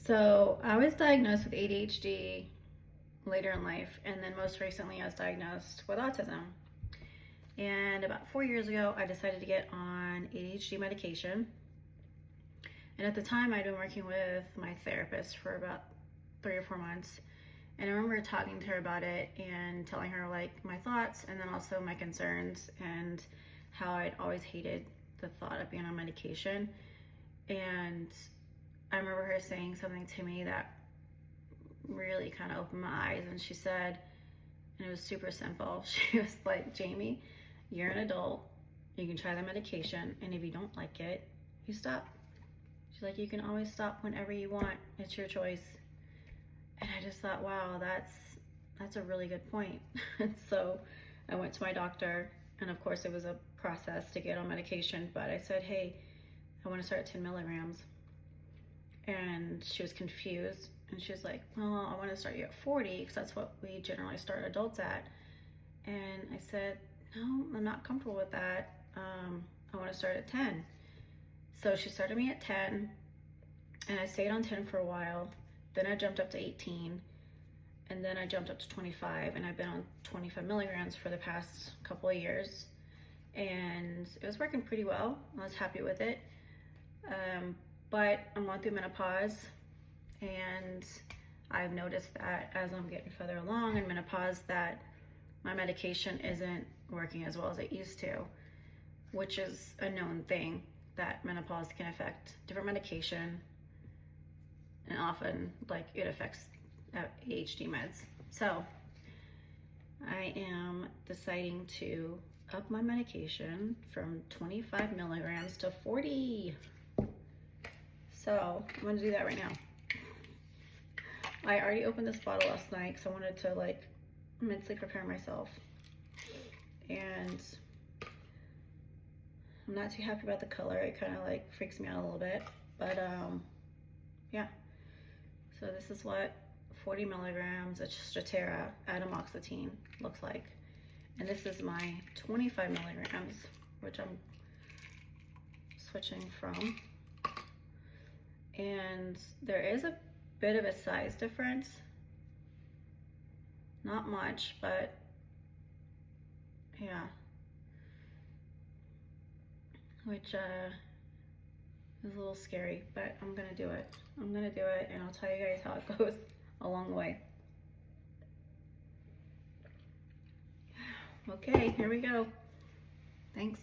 So I was diagnosed with ADHD later in life, and then most recently I was diagnosed with autism. And about 4 years ago, I decided to get on ADHD medication. And at the time, I'd been working with my therapist for about 3 or 4 months. And I remember talking to her about it and telling her like my thoughts and then also my concerns and how I'd always hated the thought of being on medication. And I remember her saying something to me that really kind of opened my eyes. And she said, and it was super simple, she was like, Jamie, you're an adult, you can try the medication, and if you don't like it, you stop. She's like, you can always stop whenever you want, it's your choice. And I just thought, wow, that's a really good point. And so I went to my doctor, and of course it was a process to get on medication, but I said, hey, I want to start at 10 milligrams. And she was confused, and she was like, well, I want to start you at 40 because that's what we generally start adults at. And I said, no, I'm not comfortable with that. I want to start at 10. So she started me at 10, and I stayed on 10 for a while. Then I jumped up to 18, and then I jumped up to 25, and I've been on 25 milligrams for the past couple of years, and it was working pretty well. I was happy with it. But I'm going through menopause, and I've noticed that as I'm getting further along in menopause that my medication isn't working as well as it used to, which is a known thing, that menopause can affect different medication, and often like it affects ADHD meds. So I am deciding to up my medication from 25 milligrams to 40. So I'm gonna do that right now. I already opened this bottle last night because I wanted to like mentally prepare myself. And I'm not too happy about the color. It kind of like freaks me out a little bit. But yeah. So this is what 40 milligrams of Strattera atomoxetine looks like. And this is my 25 milligrams, which I'm switching from. And there is a bit of a size difference. Not much, but yeah. Which is a little scary, but I'm gonna do it. I'm gonna do it, and I'll tell you guys how it goes along the way. Okay, here we go. Thanks.